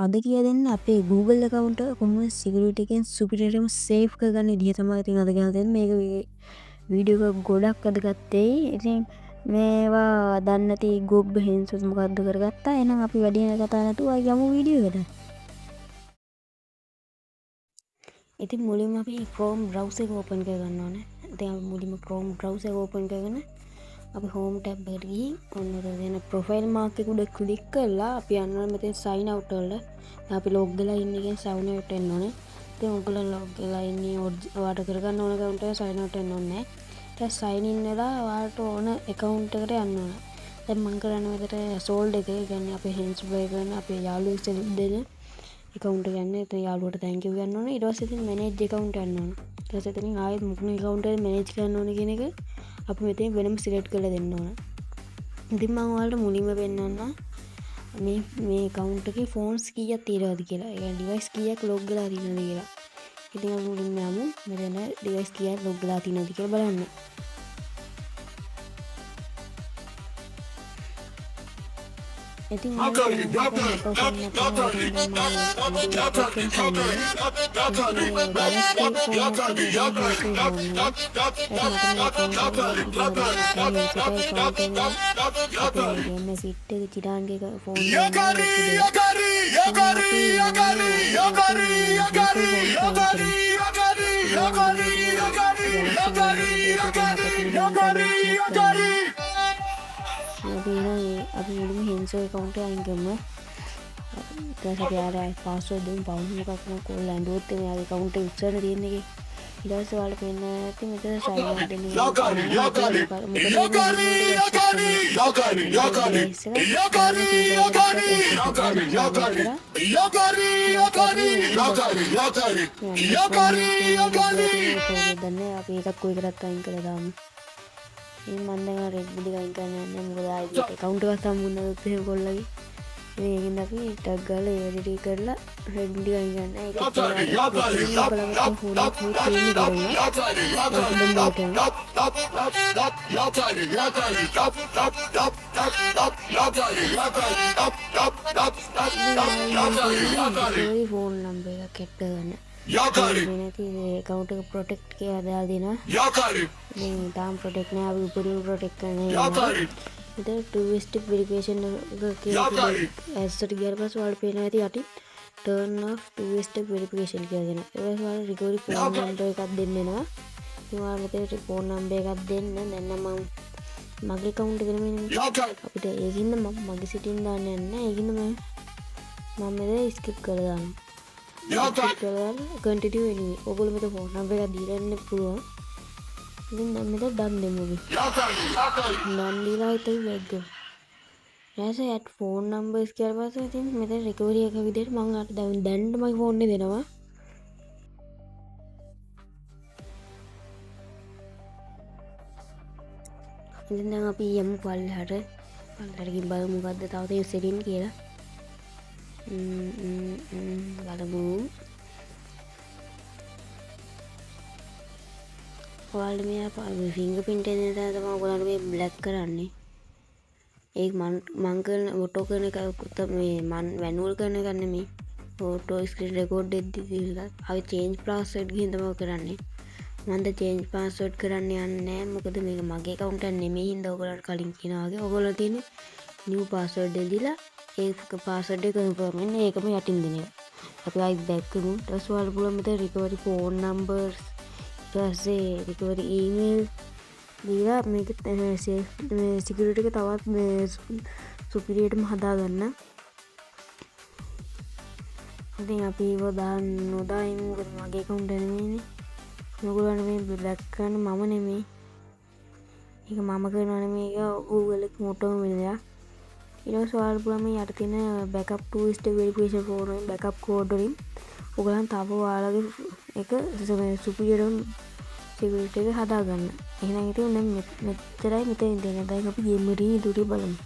අද කියලා දෙන්න අපේ Google account එක කොහොමද security එකෙන් superiorම save කරගන්න විදිහ තමයි ඉතින් අද කියලා දෙන්නේ. මේක වීඩියෝ එක ගොඩක් වැදගත් වෙයි. ඉතින් මේවා දන්නේ නැති ගොබ් හින්සස් මොකද්ද කරගත්තා. එහෙනම් අපි වැඩි කතා නැතුව යමු වීඩියෝ එකට. ඉතින් මුලින්ම අපි Chrome browser එක open කරගන්න ඕනේ. ඉතින් අපි මුලින්ම Chrome browser එක open කරගෙන අපි home tab එකට ගිහින් ඔන්න දෙන profile mark එක උඩ ක්ලික් කරලා අපි යන්න ඕනේ මෙතන sign out වල. අපි log වෙලා ඉන්න එකෙන් sign out වෙන්න ඕනේ. ඉතින් ඔයගොල්ලෝ log වෙලා ඉන්නේ ඔයාලට කරගන්න ඕන account එක sign out වෙන්න ඕනේ. ඊට sign in වෙලා ඔයාලට ඕන account එකට යන්න ඕනේ. දැන් මම කරන්නේ මෙතන sold එක. ඒ කියන්නේ අපේ hands play කරන අපේ යාළුවෙක් දෙන account එක ගන්න. එතන යාළුවට thank you කියන්න ඕනේ. ඊට පස්සේ ඉතින් manage account යන්න ඕනේ. ඊට පස්සේ ඉතින් ආයෙත් මොකන account එක manage කරන්න ඕනේ කියන එක අපි මෙතන වෙනම select කරලා දෙන්න ඕනේ. ඉතින් මම ඔයාලට මුලින්ම පෙන්නන්නම් මේ account එකේ phones කීයක් තියෙනවද කියලා. ඒ කියන්නේ device කීයක් log වෙලා තියෙනවද කියලා. ඉතින් අපි මුලින්ම යමු මෙතන device කීයක් log වෙලා තියෙනවද කියලා බලන්න. ඉතින් අපි මුලින්ම හින්සෝ account එක අයින් කරමු. ඊට පස්සේ අපි ආයෙ password දෙමු. bounce මොකක් නෝ කෝල් ඇඬුවොත් එයාගේ account එක ඉස්සරහ තියෙන එකේ. ඊට පස්සේ ඔයාලට පේන්න ඇති මෙතන sign out දෙන්න. අපි එකක් කොයි කරත් අයින් කරලා දාමු. මම දැන් රෙඩ් බිලි ගයින් කරන්න යන්නේ මොකද ආයෙත් account එකක් සම්බුන්නත් එහෙම කොල්ලගේ. ඒකින්ද අපි ටැග් ගාලා ඒ වැඩේ කරලා රෙඩ් බිලි ගයින් ගන්න. ඒක ෆෝන් නම්බර් එකක් ඇඩ් කරගන්න. නැති account එක protect කියලා දාලා දෙනවා. ඉතින් තාම protect නෑ. අපි උපරිම protect කරනවා. ඉතින් two step verification එක කියලා ඇස්සට ගියාට පස්සේ ඔයාලට පේනවා ඇති යටින් turn off two step verification කියලා දෙනවා. ඒ වගේම ඔයාලට recovery phone number එකක් දෙන්න වෙනවා. ඉතින් ඔයාලා මෙතන phone number එකක් දෙන්න. දැන් නම් මම මගේ account එකට මෙන්න අපිට ඒකින්ද මම මගේ සිටින් දාන්න යන්නේ. ඒකින්ද මම මෙතන skip කරලා දානවා. කන්ටිනියු වෙන්නේ. ඔයගොල්ලෝ මෙතන ෆෝන් නම්බර් එකක් දීලා ඉන්න පුළුවන්. ඉතින් දැන් මෙතන ඩන් දෙමු අපි. ඩන් දීලා හිටු බෑග් එක. ඊට ඇඩ් ෆෝන් නම්බර්ස් කියලා පස්සේ ඉතින් මෙතන රිකවරි එක විදිහට මම අර දැන් මගේ ෆෝන් එක දෙනවා. ඉතින් දැන් අපි යමු පල්ලෙහාට. පල්ලෙහාට ගිහින් බලමු මොකද්ද තව තියෙන සෙටින් කියලා. බලමු. ඔයාලට මේ ෆින්ගර්ප්‍රින්ට් එක නේද තමයි ඔයාලට මේ බ්ලැක් කරන්නේ. ඒක මං කරන ෆොටෝ කරන එක මේ මං මැනුවල් කරන එක නෙමෙයි. ෆොටෝ ස්ක්‍රීන් රෙකෝඩ් දෙද්දි කියලා ආයෙ චේන්ජ් පාස්වර්ඩ් ගිහින් තමයි කරන්නේ. මම ද චේන්ජ් පාස්වර්ඩ් කරන්න යන්නේ නැහැ. මොකද මේක මගේ account එක නෙමෙයි හින්දා ඔයගොල්ලන්ට කලින් කියනවා වගේ ඔයගොල්ලෝ තියෙන new password දෙදීලා ඒක පාස්වර්ඩ් එක කන්ෆර්ම් වෙන්න ඒකම යටින් දෙන එක. අපි ආයෙත් බෑක් කරමු. ඊට පස්සේ ඔයාලට පුළුවන් මෙතන recovery phone numbers ඊට පස්සේ recovery email දීලා මේක security එක තවත් මේ superiorටම හදාගන්න. ඉතින් අපි ඒව නොදා ඉමු. මොකද මගේ account නෙමෙයිනේ. ඔයගොල්ලන්ට මේ බ්ලැක් කරන්න මම නෙමෙයි. ඒක මම කරනවා නෙමෙයි. ඒක Google එක මොටම වෙන දෙයක්. ඊට පස්සේ ඔයාලට පුළුවන් මේ යට තියෙන backup two step verification phone වලින් backup code වලින් ඔයගොල්ලන් තව ඔයාලගේ එක superior security එක හදාගන්න. එහෙනම් ඉතින් දැන් මෙච්චරයි මෙතන ඉඳන් දැන් අපි game රීදුරි බලමු.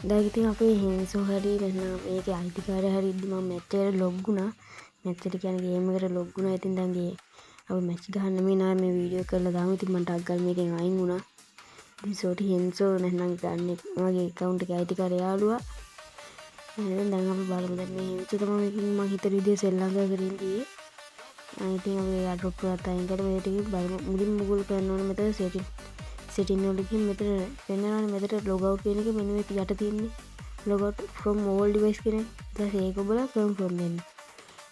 දැන් ඉතින් අපේ හින්සෝ හරි නැත්නම් මේකේ අයිතිකාරය හරි ඉදි මම මෙච්චර log වුණා. මෙච්චර කියන්නේ game එකට log වුණා. ඉතින් දැන් අපි match ගහන්න මේ වීඩියෝ කරලා දාමු. ඉතින් මම ටක් ගාලා මේකෙන් අයින් වුණා. ඉතින් සෝටි හින්සෝ නැත්නම් ගන්න මගේ account එකේ අයිතිකාරය යාළුවා එහෙනම් දැන් අපි බලමු දැන් මේ හෙන්ස තමයි මම හිතන විදිහට සෙල්ලම් කරගෙන ඉන්නේ. ඉතින් අපි ඇඩ්‍රොප් එකත් අයින් කරලා මේ ටික බලමු. මුලින්ම Google කරන්න ඕනේ මෙතන setting වල ගිහින් මෙතන පෙන්නනවානේ මෙතන log out කියන එක මෙන්න මේක යට තියෙන්නේ. log out from all device කියන එක. ඊට පස්සේ ඒක ඔබලා confirm වෙන්න.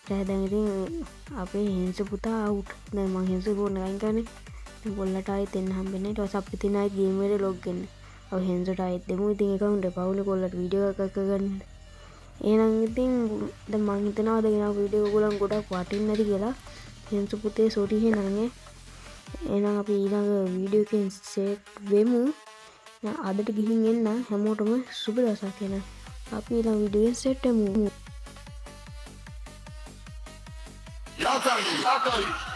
දැන් ඉතින් අපේ හෙන්ස පුතා out. දැන් මම හෙන්ස ෆෝන් එක අයින් කරන්නේ. දැන් කොල්ලට ආයෙත් එන්න හම්බෙන්නේ. ඊට පස්සේ අපි තියන ආයෙත් ගේම් එකට log වෙන්න. අපි හෙන්සට ආයෙත් දෙමු. ඉතින් account එක පවුනේ කොල්ලට වීඩියෝ එකක් ගන්න. එහෙනම් ඉතින් දැන් මම හිතනවා දැන් වීඩියෝ ඔයගොල්ලන් ගොඩක් වටින්නේ නැති කියලා. හෙන්ස පුතේ සෝරි එහෙනම් එහෙනම් අපි ඊළඟ වීඩියෝ එකෙන් සෙට් වෙමු. අදට ගිහින් එන්න හැමෝටම සුබ දවසක් එහෙනම්. අපි ඊළඟ වීඩියෝ එකෙන් සෙට් වෙමු. Y'all tell me.